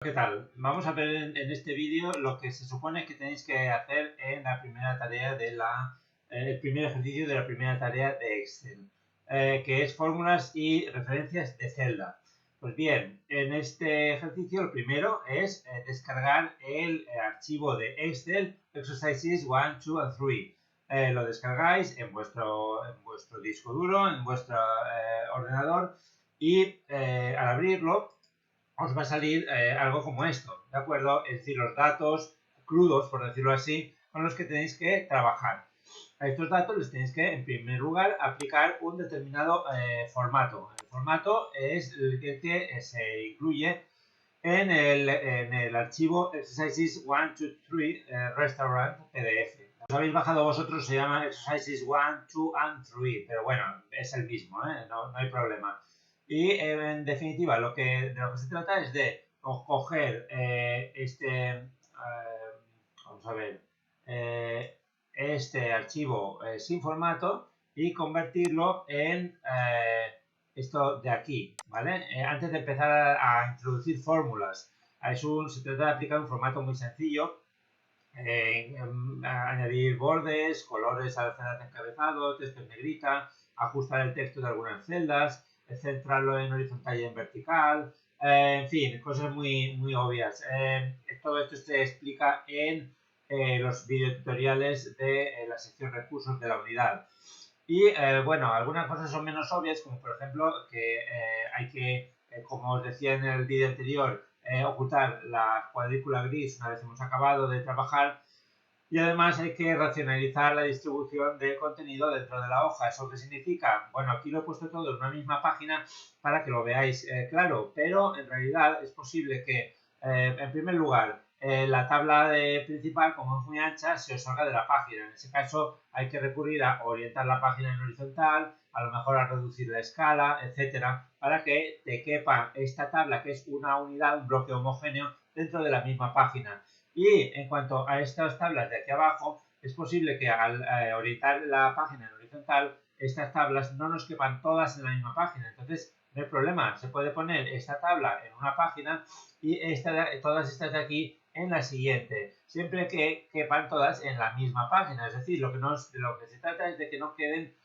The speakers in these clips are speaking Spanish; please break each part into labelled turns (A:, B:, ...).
A: ¿Qué tal? Vamos a ver en este vídeo lo que se supone que tenéis que hacer en la primera tarea el primer ejercicio de la primera tarea de Excel, que es fórmulas y referencias de celda. Pues bien, en este ejercicio lo primero es descargar el archivo de Excel Exercises 1, 2 and 3. Lo descargáis en vuestro disco duro, en vuestro ordenador y al abrirlo os va a salir algo como esto, ¿de acuerdo? Es decir, los datos crudos, por decirlo así, con los que tenéis que trabajar. A estos datos les tenéis que, en primer lugar, aplicar un determinado formato. El formato es el que se incluye en el archivo Exercises 1, 2, 3 Restaurant PDF. Os habéis bajado vosotros, se llama Exercises 1, 2 and 3, pero bueno, es el mismo, no hay problema. Y en definitiva, de lo que se trata es de coger vamos a ver, este archivo sin formato y convertirlo en esto de aquí, ¿vale? Antes de empezar a introducir fórmulas, se trata de aplicar un formato muy sencillo, añadir bordes, colores a la celda de encabezado, texto en negrita, ajustar el texto de algunas celdas, centrarlo en horizontal y en vertical, en fin, cosas muy obvias. Todo esto se explica en los videotutoriales de la sección recursos de la unidad. Y bueno, algunas cosas son menos obvias, como por ejemplo que hay que, como os decía en el vídeo anterior, ocultar la cuadrícula gris una vez hemos acabado de trabajar. Y además hay que racionalizar la distribución del contenido dentro de la hoja. ¿Eso qué significa? Bueno, aquí lo he puesto todo en una misma página para que lo veáis claro, pero en realidad es posible que, en primer lugar, la tabla principal, como es muy ancha, se os salga de la página. En ese caso hay que recurrir a orientar la página en horizontal, a lo mejor a reducir la escala, etcétera, para que te quepa esta tabla, que es una unidad, un bloque homogéneo, dentro de la misma página. Y en cuanto a estas tablas de aquí abajo, es posible que al orientar la página en horizontal, estas tablas no nos quepan todas en la misma página. Entonces, no hay problema, se puede poner esta tabla en una página y todas estas de aquí en la siguiente, siempre que quepan todas en la misma página. Es decir, de lo que se trata es de que no queden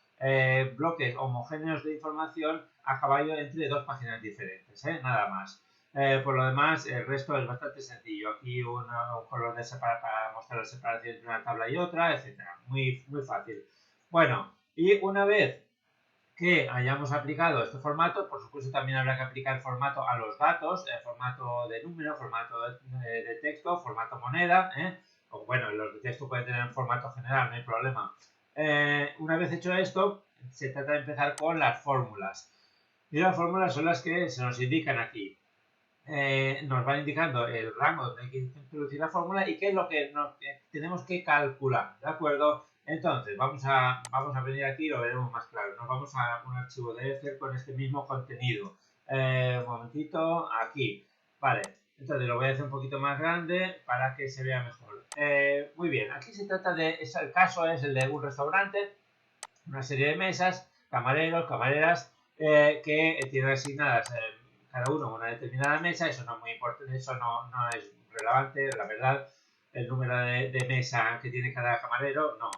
A: bloques homogéneos de información a caballo entre dos páginas diferentes, nada más. Por lo demás, el resto es bastante sencillo. Aquí un color para mostrar la separación entre una tabla y otra, etcétera. Muy fácil. Bueno, y una vez que hayamos aplicado este formato, por supuesto también habrá que aplicar formato a los datos, formato de número, formato de texto, formato moneda, o bueno, los de texto pueden tener formato general, no hay problema. Una vez hecho esto, se trata de empezar con las fórmulas. Y las fórmulas son las que se nos indican aquí. Nos van indicando el rango donde hay que introducir la fórmula y qué es lo que tenemos que calcular, ¿de acuerdo? Entonces, vamos a venir aquí y lo veremos más claro. Nos vamos a un archivo de Excel con este mismo contenido. Un momentito, aquí. Vale, entonces lo voy a hacer un poquito más grande para que se vea mejor. Muy bien, aquí se trata el caso es el de un restaurante, una serie de mesas, camareros, camareras, que tienen asignadas cada uno una determinada mesa. Eso no es muy importante, eso no es relevante, la verdad, el número de mesa que tiene cada camarero, no.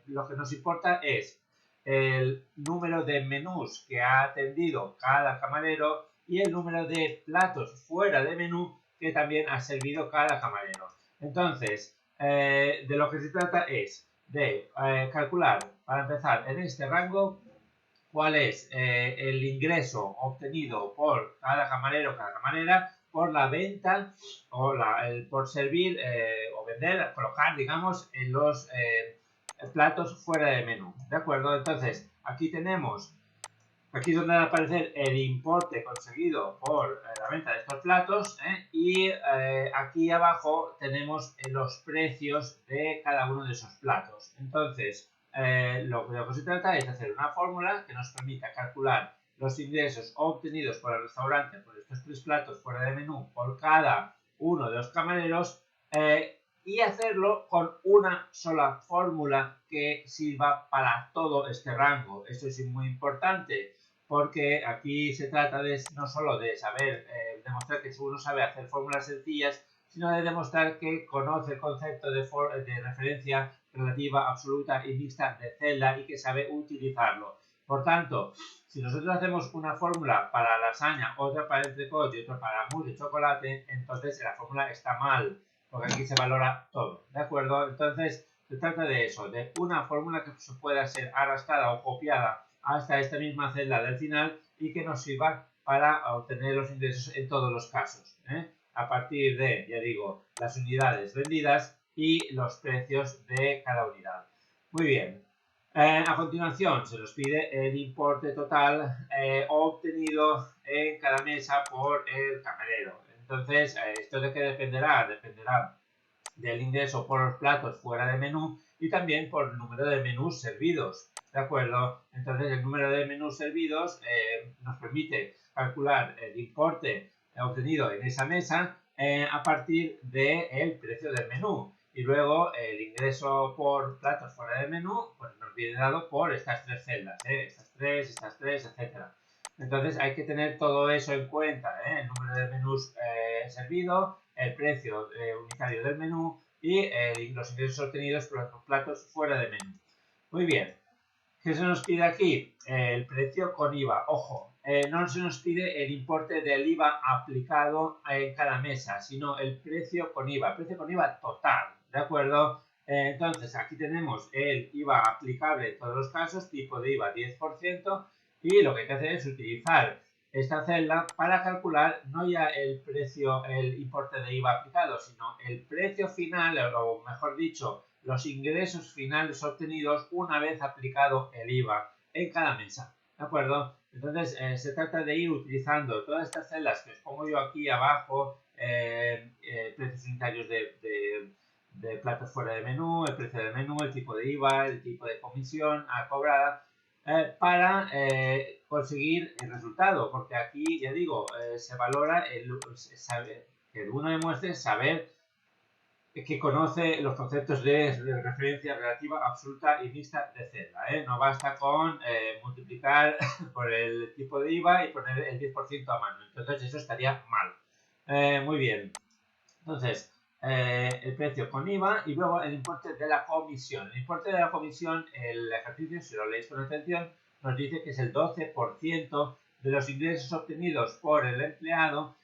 A: Lo que nos importa es el número de menús que ha atendido cada camarero y el número de platos fuera de menú que también ha servido cada camarero. Entonces, de lo que se trata es de calcular, para empezar, en este rango, cuál es el ingreso obtenido por cada camarero, cada camarera, por la venta o por servir o vender, colocar, digamos, en los platos fuera de menú. ¿De acuerdo? Entonces, aquí es donde va a aparecer el importe conseguido por la venta de estos platos, y aquí abajo tenemos los precios de cada uno de esos platos. Entonces, lo que se trata es de hacer una fórmula que nos permita calcular los ingresos obtenidos por el restaurante por estos tres platos fuera de menú por cada uno de los camareros, y hacerlo con una sola fórmula que sirva para todo este rango. Esto es muy importante porque aquí se trata de no solo de saber demostrar que uno sabe hacer fórmulas sencillas, sino de demostrar que conoce el concepto de referencia relativa, absoluta y mixta de celda y que sabe utilizarlo. Por tanto, si nosotros hacemos una fórmula para lasaña, otra para entrecot y otra para mousse de chocolate, entonces la fórmula está mal, porque aquí se valora todo, ¿de acuerdo? Entonces, se trata de eso, de una fórmula que pueda ser arrastrada o copiada hasta esta misma celda del final y que nos sirva para obtener los ingresos en todos los casos, a partir de, ya digo, las unidades vendidas y los precios de cada unidad. Muy bien. A continuación se nos pide el importe total obtenido en cada mesa por el camarero. Entonces, ¿esto de qué dependerá? Dependerá del ingreso por los platos fuera de menú y también por el número de menús servidos, ¿de acuerdo? Entonces, el número de menús servidos nos permite calcular el importe obtenido en esa mesa a partir del precio del menú. Y luego el ingreso por platos fuera del menú pues nos viene dado por estas tres celdas, estas tres, etc. Entonces hay que tener todo eso en cuenta, el número de menús servido, el precio unitario del menú y los ingresos obtenidos por los platos fuera de menú. Muy bien. ¿Qué se nos pide aquí? El precio con IVA. Ojo, no se nos pide el importe del IVA aplicado en cada mesa, sino el precio con IVA. El precio con IVA total, ¿de acuerdo? Entonces, aquí tenemos el IVA aplicable en todos los casos, tipo de IVA 10%, y lo que hay que hacer es utilizar esta celda para calcular no ya el precio, el importe de IVA aplicado, sino el precio final, o mejor dicho, los ingresos finales obtenidos una vez aplicado el IVA en cada mesa, ¿de acuerdo? Entonces, se trata de ir utilizando todas estas celdas que os pongo yo aquí abajo, precios unitarios de platos fuera de menú, el precio del menú, el tipo de IVA, el tipo de comisión cobrada, para conseguir el resultado, porque aquí, ya digo, se valora que uno demuestre saber que conoce los conceptos de referencia relativa, absoluta y mixta de celda. No basta con multiplicar por el tipo de IVA y poner el 10% a mano. Entonces eso estaría mal. Muy bien. Entonces, el precio con IVA y luego el importe de la comisión. El importe de la comisión, el ejercicio, si lo leéis con atención, nos dice que es el 12% de los ingresos obtenidos por el empleado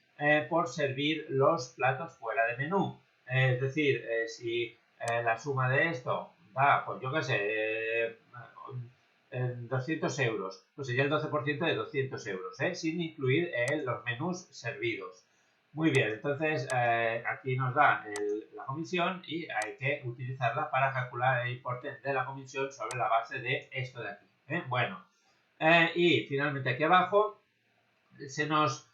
A: por servir los platos fuera de menú. Es decir, si la suma de esto da, pues yo qué sé, 200 euros, pues sería el 12% de 200 euros, sin incluir los menús servidos. Muy bien, entonces aquí nos da la comisión y hay que utilizarla para calcular el importe de la comisión sobre la base de esto de aquí. Bueno, y finalmente aquí abajo se nos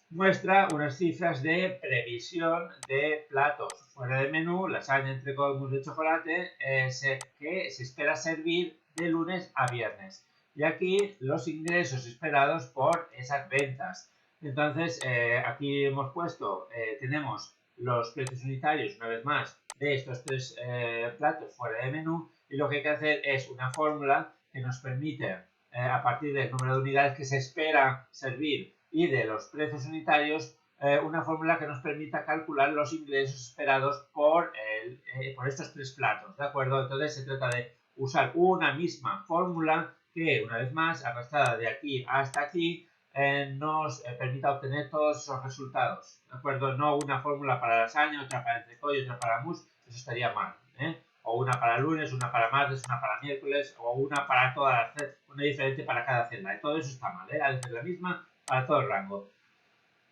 A: muestra unas cifras de previsión de platos fuera de menú, lasaña, entrecot, mousse de chocolate, que se espera servir de lunes a viernes. Y aquí los ingresos esperados por esas ventas. Entonces, aquí hemos puesto, tenemos los precios unitarios, una vez más, de estos tres platos fuera de menú. Y lo que hay que hacer es una fórmula que nos permite, a partir del número de unidades que se espera servir y de los precios unitarios, una fórmula que nos permita calcular los ingresos esperados por estos tres platos, ¿de acuerdo? Entonces se trata de usar una misma fórmula que, una vez más, arrastrada de aquí hasta aquí, nos permita obtener todos esos resultados, ¿de acuerdo? No una fórmula para lasaña, otra para entrecot y otra para mousse, eso estaría mal, o una para lunes, una para martes, una para miércoles, o una para todas las, una diferente para cada celda. Todo eso está mal, ha de ser la misma para todo el rango.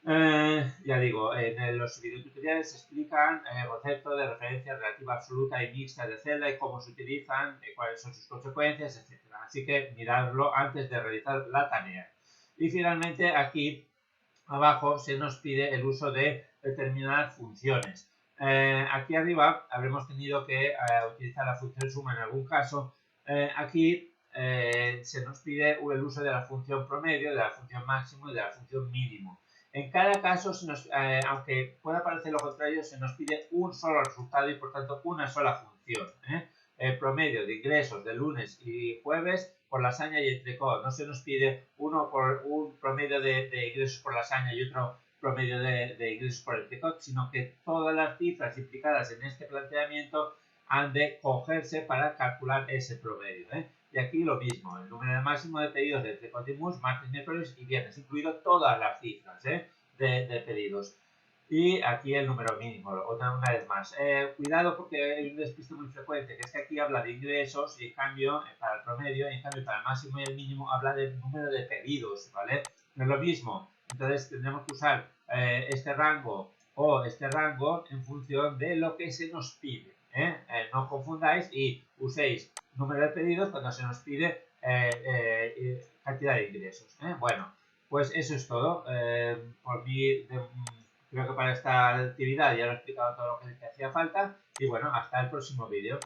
A: Ya digo, en los videotutoriales se explican el concepto de referencia relativa absoluta y mixta de celda y cómo se utilizan, cuáles son sus consecuencias, etc. Así que miradlo antes de realizar la tarea. Y finalmente aquí abajo se nos pide el uso de determinadas funciones. Aquí arriba habremos tenido que utilizar la función suma en algún caso. Aquí se nos pide el uso de la función promedio, de la función máximo y de la función mínimo. En cada caso, aunque pueda parecer lo contrario, se nos pide un solo resultado y por tanto una sola función. El promedio de ingresos de lunes y jueves por lasaña y entrecot. No se nos pide uno por un promedio de ingresos por lasaña y otro promedio de ingresos por entrecot, sino que todas las cifras implicadas en este planteamiento han de cogerse para calcular ese promedio. Y aquí lo mismo, el número máximo de pedidos de entrecot y mousse, martes, miércoles y viernes, incluido todas las cifras de pedidos. Y aquí el número mínimo, una vez más. Cuidado porque hay un despiste muy frecuente, que es que aquí habla de ingresos y en cambio, para el promedio, y en cambio para el máximo y el mínimo habla del número de pedidos, ¿vale? No es lo mismo. Entonces tendremos que usar este rango o este rango en función de lo que se nos pide. No confundáis y uséis número de pedidos cuando se nos pide cantidad de ingresos. Bueno, pues eso es todo. Por mí, creo que para esta actividad ya lo he explicado todo lo que hacía falta. Y bueno, hasta el próximo vídeo.